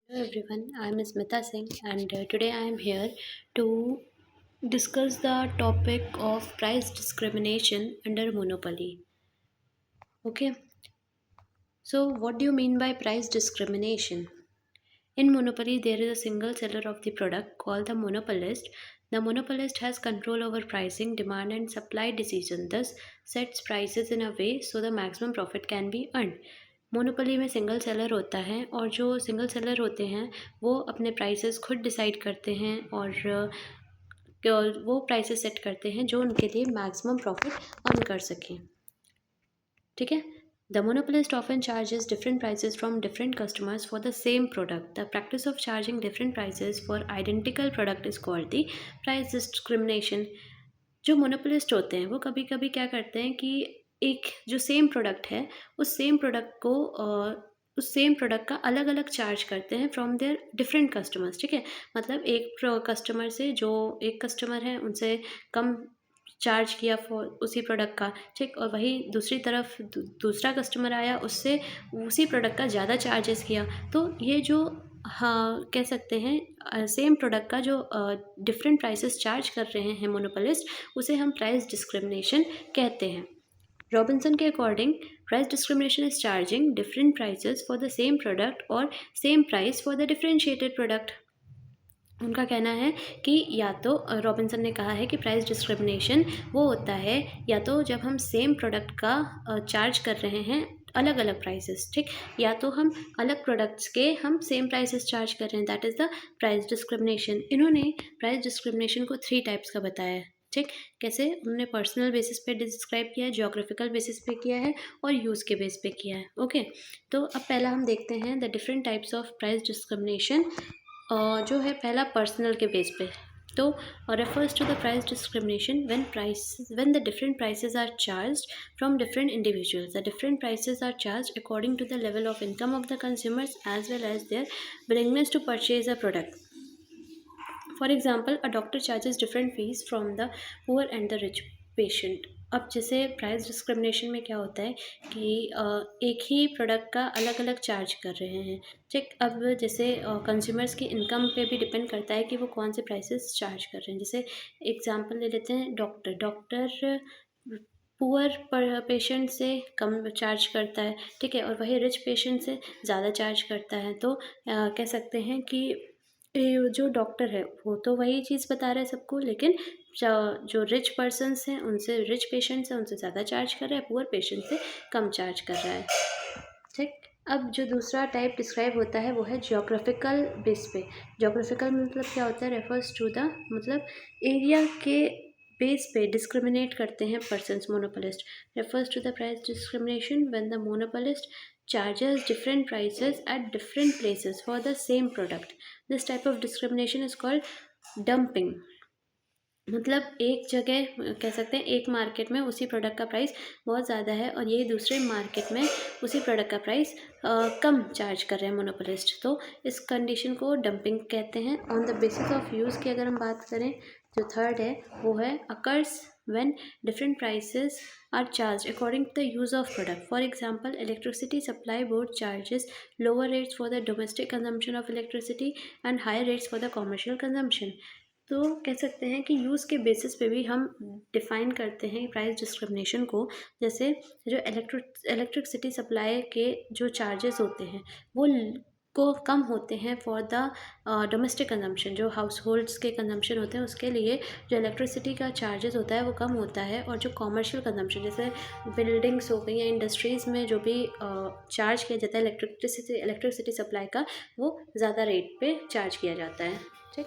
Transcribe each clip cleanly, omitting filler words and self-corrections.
Hello everyone, I am Smita Singh and today I am here to discuss the topic of price discrimination under monopoly. Okay, so what do you mean by price discrimination? In monopoly, there is a single seller of the product called the monopolist. The monopolist has control over pricing, demand, and supply decision, thus sets prices in a way so the maximum profit can be earned. Monopoly में single seller होता है और जो single seller होते हैं वो अपने prices खुद डिसाइड करते हैं और वो प्राइसेस सेट करते हैं जो उनके लिए मैक्सिमम प्रॉफिट अर्न कर सकें। ठीक है। The monopolist often charges different prices from different customers for the same product. The practice of charging different prices for identical product is called the price discrimination. जो मोनोपोलिस्ट होते हैं वो कभी कभी क्या करते हैं कि एक जो सेम प्रोडक्ट है उस सेम प्रोडक्ट का अलग अलग चार्ज करते हैं फ्रॉम देयर डिफरेंट कस्टमर्स। ठीक है, मतलब एक कस्टमर है उनसे कम चार्ज किया फॉर उसी प्रोडक्ट का, ठीक, और वही दूसरी तरफ दूसरा कस्टमर आया उससे उसी प्रोडक्ट का ज़्यादा चार्जेस किया। तो ये जो हाँ कह सकते हैं सेम प्रोडक्ट का जो डिफरेंट प्राइसेस चार्ज कर रहे हैं मोनोपोलिस्ट, उसे हम प्राइस डिस्क्रिमिनेशन कहते हैं। रॉबिन्सन के according price discrimination is charging different prices for the same product और same price for the differentiated product. उनका कहना है कि या तो रॉबिन्सन ने कहा है कि प्राइस डिस्क्रिमिनेशन वो होता है या तो जब हम सेम प्रोडक्ट का चार्ज कर रहे हैं अलग अलग प्राइसेस, ठीक, या तो हम अलग प्रोडक्ट्स के हम सेम प्राइसेस चार्ज कर रहे हैं, that is the price discrimination. इन्होंने प्राइस डिस्क्रिमिनेशन को 3 टाइप्स का बताया है। ठीक, कैसे उन्होंने पर्सनल बेसिस पे डिस्क्राइब किया है, जियोग्राफिकल बेसिस पे किया है और यूज़ के बेस पे किया है। ओके, तो अब पहला हम देखते हैं the different types of price discrimination. जो है पहला पर्सनल के बेस पे, तो refers to the price discrimination when the different prices are charged from different individuals. The different prices are charged according to the level of income of the consumers as well as their willingness to purchase a product. For example, a doctor charges different fees from the poor and the rich patient. अब जैसे price discrimination में क्या होता है कि एक ही product का अलग अलग चार्ज कर रहे हैं। ठीक, अब जैसे कंज्यूमर्स की इनकम पे भी डिपेंड करता है कि वो कौन से प्राइसेस चार्ज कर रहे हैं। जैसे एग्जांपल ले लेते हैं, डॉक्टर पुअर पेशेंट से कम चार्ज करता है, ठीक है, और वही रिच पेशेंट से ज़्यादा चार्ज करता है। तो कह सकते हैं कि ये जो डॉक्टर है वो तो वही चीज़ बता रहा है सबको, लेकिन जो रिच पर्सन्स हैं उनसे, रिच पेशेंट्स हैं उनसे ज़्यादा चार्ज कर रहा है, पुअर पेशेंट से कम चार्ज कर रहा है। ठीक, अब जो दूसरा टाइप डिस्क्राइब होता है वो है जियोग्राफिकल बेस पे। जियोग्राफिकल मतलब क्या होता है, रेफर्स टू द मतलब एरिया के बेस पे डिस्क्रिमिनेट करते हैं persons. Monopolist refers to the price discrimination when the monopolist charges different prices at different places for the same product. This type of discrimination is called dumping. मतलब एक जगह कह सकते हैं एक मार्केट में उसी प्रोडक्ट का प्राइस बहुत ज़्यादा है और ये दूसरे मार्केट में उसी प्रोडक्ट का प्राइस कम चार्ज कर रहे हैं मोनोपोलिस्ट, तो इस कंडीशन को डंपिंग कहते हैं। On the basis of use की अगर हम बात करें, जो थर्ड है वो है occurs when different prices are charged according to the use of product. For example, electricity supply board charges lower rates for the domestic consumption of electricity and higher rates for the commercial consumption. तो कह सकते हैं कि use के basis पे भी हम define करते हैं प्राइस डिस्क्रिमिनेशन को। जैसे जो इलेक्ट्रिसिटी सप्लाई के जो चार्जेस होते हैं वो को कम होते हैं फॉर द डोमेस्टिक कंजम्पशन, जो हाउस होल्ड्स के कंजम्पशन होते हैं उसके लिए जो इलेक्ट्रिसिटी का चार्जेस होता है वो कम होता है, और जो कॉमर्शियल कंजम्पशन जैसे बिल्डिंग्स हो गई या इंडस्ट्रीज़ में जो भी चार्ज किया जाता है इलेक्ट्रिसिटी सप्लाई का, वो ज़्यादा रेट पे चार्ज किया जाता है। ठीक,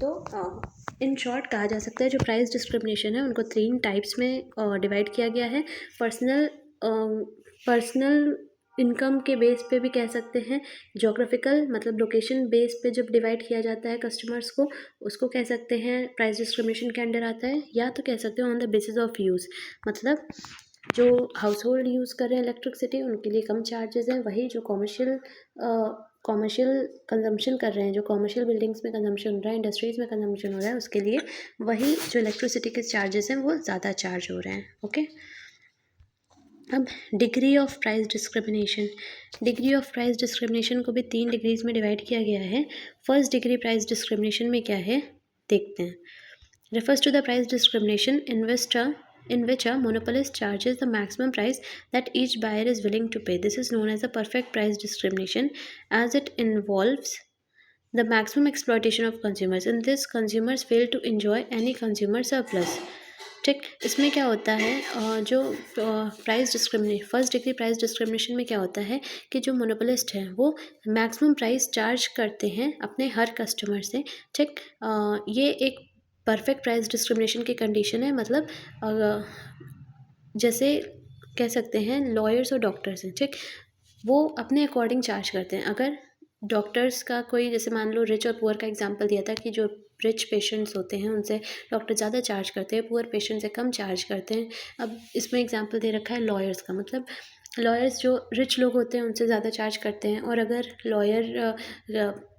तो इन शॉर्ट कहा जा सकता है जो प्राइस डिस्क्रिमिनेशन है उनको 3 टाइप्स में डिवाइड किया गया है। पर्सनल इनकम के बेस पे भी कह सकते हैं, जोग्राफिकल मतलब लोकेशन बेस पे जब डिवाइड किया जाता है कस्टमर्स को, उसको कह सकते हैं प्राइस डिस्क्रिमिनेशन के अंडर आता है, या तो कह सकते हैं on the basis of use, मतलब जो हाउस होल्ड यूज़ कर रहे हैं इलेक्ट्रिसिटी उनके लिए कम चार्जेस हैं, वही जो कॉमर्शियल कंजम्पशन कर रहे हैं, जो कॉमर्शियल बिल्डिंग्स में कंजम्पशन हो रहा है, इंडस्ट्रीज़ में कंजम्पशन हो रहा है, उसके लिए वही जो इलेक्ट्रिसिटी के चार्जेस हैं वो ज़्यादा चार्ज हो रहे हैं। ओके। अब degree of price discrimination, degree of price discrimination को भी 3 डिग्रीज में डिवाइड किया गया है। फर्स्ट डिग्री प्राइस डिस्क्रिमिनेशन में क्या है देखते हैं। Refers to the price discrimination in which a monopolist charges the maximum price that each buyer is willing to pay. This is known as the perfect price discrimination as it involves the maximum exploitation of consumers. In this, consumers fail to enjoy any consumer surplus. ठीक, इसमें क्या होता है जो price discrimination, first degree price discrimination में क्या होता है कि जो मोनोपोलिस्ट हैं वो मैक्सिमम प्राइस चार्ज करते हैं अपने हर कस्टमर से। ठीक, ये एक परफेक्ट प्राइस डिस्क्रिमिनेशन की कंडीशन है। मतलब जैसे कह सकते हैं लॉयर्स और डॉक्टर्स हैं, ठीक, वो अपने अकॉर्डिंग चार्ज करते हैं। अगर डॉक्टर्स का कोई, जैसे मान लो रिच और पुअर का एग्जांपल दिया था कि जो रिच पेशेंट्स होते हैं उनसे डॉक्टर ज़्यादा चार्ज करते हैं, पुअर पेशेंट से कम चार्ज करते हैं। अब इसमें एग्जांपल दे रखा है लॉयर्स का, मतलब लॉयर्स जो रिच लोग होते हैं उनसे ज़्यादा चार्ज करते हैं, और अगर लॉयर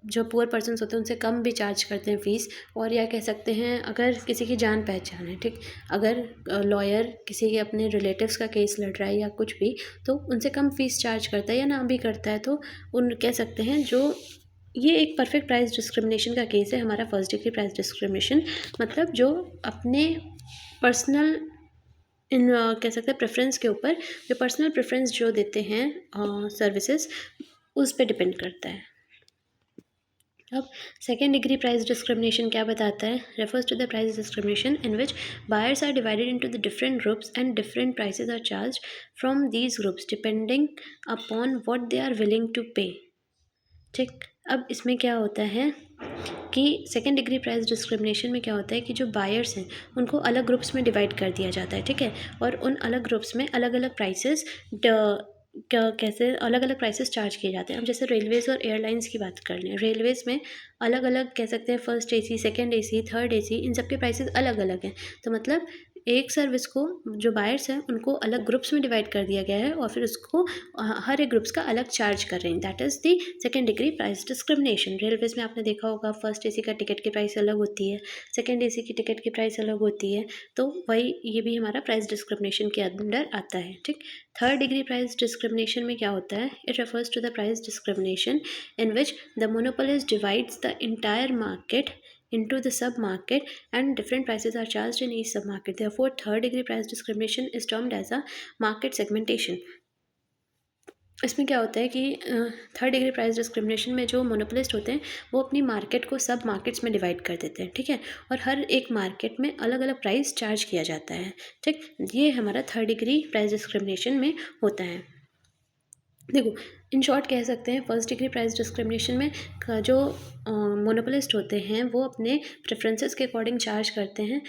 जो पुअर पर्सन्स होते हैं उनसे कम भी चार्ज करते हैं फ़ीस। और या कह सकते हैं अगर किसी की जान पहचान है, ठीक, अगर लॉयर किसी के अपने रिलेटिव्स का केस लड़ रहा है या कुछ भी, तो उनसे कम फ़ीस चार्ज करता है या ना भी करता है, तो उन कह सकते हैं जो ये एक परफेक्ट प्राइस डिस्क्रिमिनेशन का केस है हमारा फर्स्ट डिग्री प्राइस डिस्क्रिमिनेशन। मतलब जो अपने पर्सनल इन कह सकते हैं प्रेफरेंस के ऊपर, जो पर्सनल प्रेफरेंस जो देते हैं सर्विसेज, उस पे डिपेंड करता है। अब सेकेंड डिग्री प्राइस डिस्क्रिमिनेशन क्या बताता है? Refers to the price discrimination in which buyers are divided into the different groups and different prices are charge from these groups depending upon what they are willing to pay. ठीक, अब इसमें क्या होता है कि सेकेंड डिग्री प्राइस डिस्क्रिमिनेशन में क्या होता है कि जो बायर्स हैं उनको अलग ग्रुप्स में डिवाइड कर दिया जाता है, ठीक है, और उन अलग ग्रुप्स में अलग अलग प्राइसेस कैसे अलग अलग प्राइसेस चार्ज किए जाते हैं। अब जैसे रेलवेज़ और एयरलाइंस की बात कर लें, रेलवेज़ में अलग अलग कह सकते हैं first AC, second AC, third AC, इन सब के प्राइसेस अलग अलग हैं। तो मतलब एक सर्विस को जो बायर्स हैं उनको अलग ग्रुप्स में डिवाइड कर दिया गया है और फिर उसको हर एक ग्रुप्स का अलग चार्ज कर रहे हैं। That is the second degree price discrimination. Railways में आपने देखा होगा फर्स्ट एसी का टिकट की प्राइस अलग होती है, सेकेंड एसी की टिकट की प्राइस अलग होती है, तो वही ये भी हमारा प्राइस डिस्क्रिमिनेशन के अंडर आता है। ठीक, थर्ड डिग्री प्राइस डिस्क्रिमिनेशन में क्या होता है? It refers to the price discrimination in which the monopolist divides the entire market into the sub-market and different prices are charged in each sub-market. Therefore, third degree price discrimination is termed as a market segmentation. इसमें क्या होता है कि third degree price discrimination में जो monopolist होते हैं वो अपनी मार्केट को सब मार्केट्स में डिवाइड कर देते हैं, ठीक है, और हर एक मार्केट में अलग अलग प्राइस चार्ज किया जाता है। ठीक, ये हमारा थर्ड डिग्री प्राइस डिस्क्रिमिनेशन में होता है। देखो, इन शॉर्ट कह सकते हैं फर्स्ट डिग्री प्राइस डिस्क्रिमिनेशन में जो मोनोपोलिस्ट होते हैं वो अपने प्रेफरेंसेस के अकॉर्डिंग चार्ज करते हैं।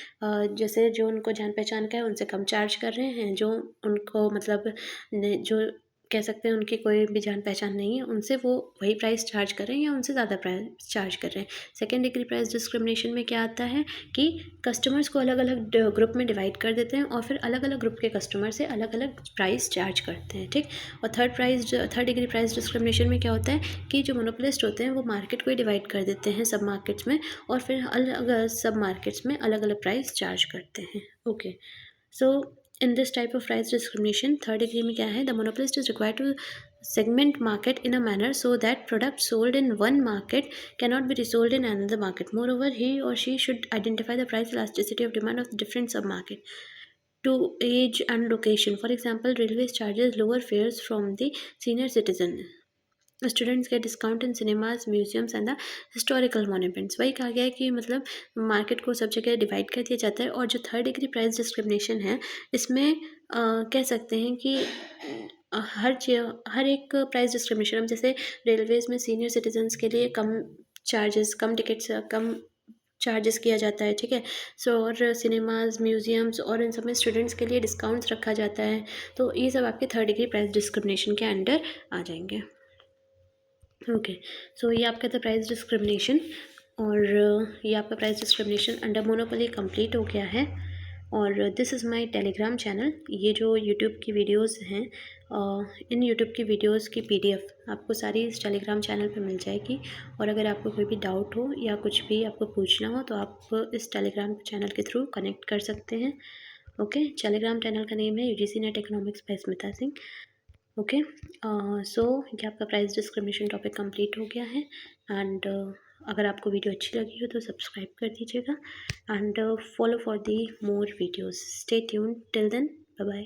जैसे जो उनको जान पहचान का है उनसे कम चार्ज कर रहे हैं, जो उनको मतलब जो कह सकते हैं उनकी कोई भी जान पहचान नहीं है उनसे वो वही प्राइस चार्ज कर रहे हैं या उनसे ज़्यादा प्राइस चार्ज कर रहे हैं। सेकेंड डिग्री प्राइस डिस्क्रिमिनेशन में क्या आता है कि कस्टमर्स को अलग अलग ग्रुप में डिवाइड कर देते हैं और फिर अलग अलग ग्रुप के कस्टमर से अलग अलग प्राइस चार्ज करते हैं। ठीक, और थर्ड डिग्री प्राइस डिस्क्रिमिनेशन में क्या होता है कि जो मोनोपोलिस्ट होते हैं वो मार्केट को ही डिवाइड कर देते हैं सब मार्केट्स में और फिर अलग सब मार्केट्स में अलग अलग प्राइस चार्ज करते हैं। Okay, so in this type of price discrimination, third degree में क्या है? The monopolist is required to segment market in a manner so that products sold in one market cannot be resold in another market. Moreover, he or she should identify the price elasticity of demand of the different sub-market to age and location. For example, railways charges lower fares from the senior citizen. Students के discount in cinemas, museums and the historical monuments. वही कहा गया है कि मतलब market को सब जगह डिवाइड कर दिया जाता है। और जो थर्ड डिग्री प्राइस डिस्क्रिमिनेशन है इसमें कह सकते हैं कि हर एक प्राइस डिस्क्रिमिनेशन, हम जैसे रेलवेज़ में सीनियर सिटीजन्स के लिए कम चार्जेस, कम टिकट्स, कम चार्जेस किया जाता है, ठीक है। सो और सिनेमाज, म्यूजियम्स और इन सब में स्टूडेंट्स के लिए डिस्काउंट्स रखा जाता है। तो ये सब आपके थर्ड डिग्री प्राइस डिस्क्रिमिनेशन के अंडर आ जाएंगे। ओके, सो ये आपका था प्राइस डिस्क्रिमिनेशन और ये आपका price discrimination under monopoly complete हो गया है। और this is my Telegram channel. ये जो यूट्यूब की वीडियोस हैं इन यूट्यूब की वीडियोस की पीडीएफ आपको सारी इस टेलीग्राम चैनल पे मिल जाएगी। और अगर आपको कोई भी डाउट हो या कुछ भी आपको पूछना हो तो आप इस टेलीग्राम चैनल के थ्रू कनेक्ट कर सकते हैं। ओके, टेलीग्राम चैनल का नेम है UGC NET economics by Smita Singh. Okay, so ये आपका प्राइस डिस्क्रिमिनेशन टॉपिक कंप्लीट हो गया है। एंड अगर आपको वीडियो अच्छी लगी हो तो सब्सक्राइब कर दीजिएगा and follow for the more videos. Stay tuned till then, bye bye.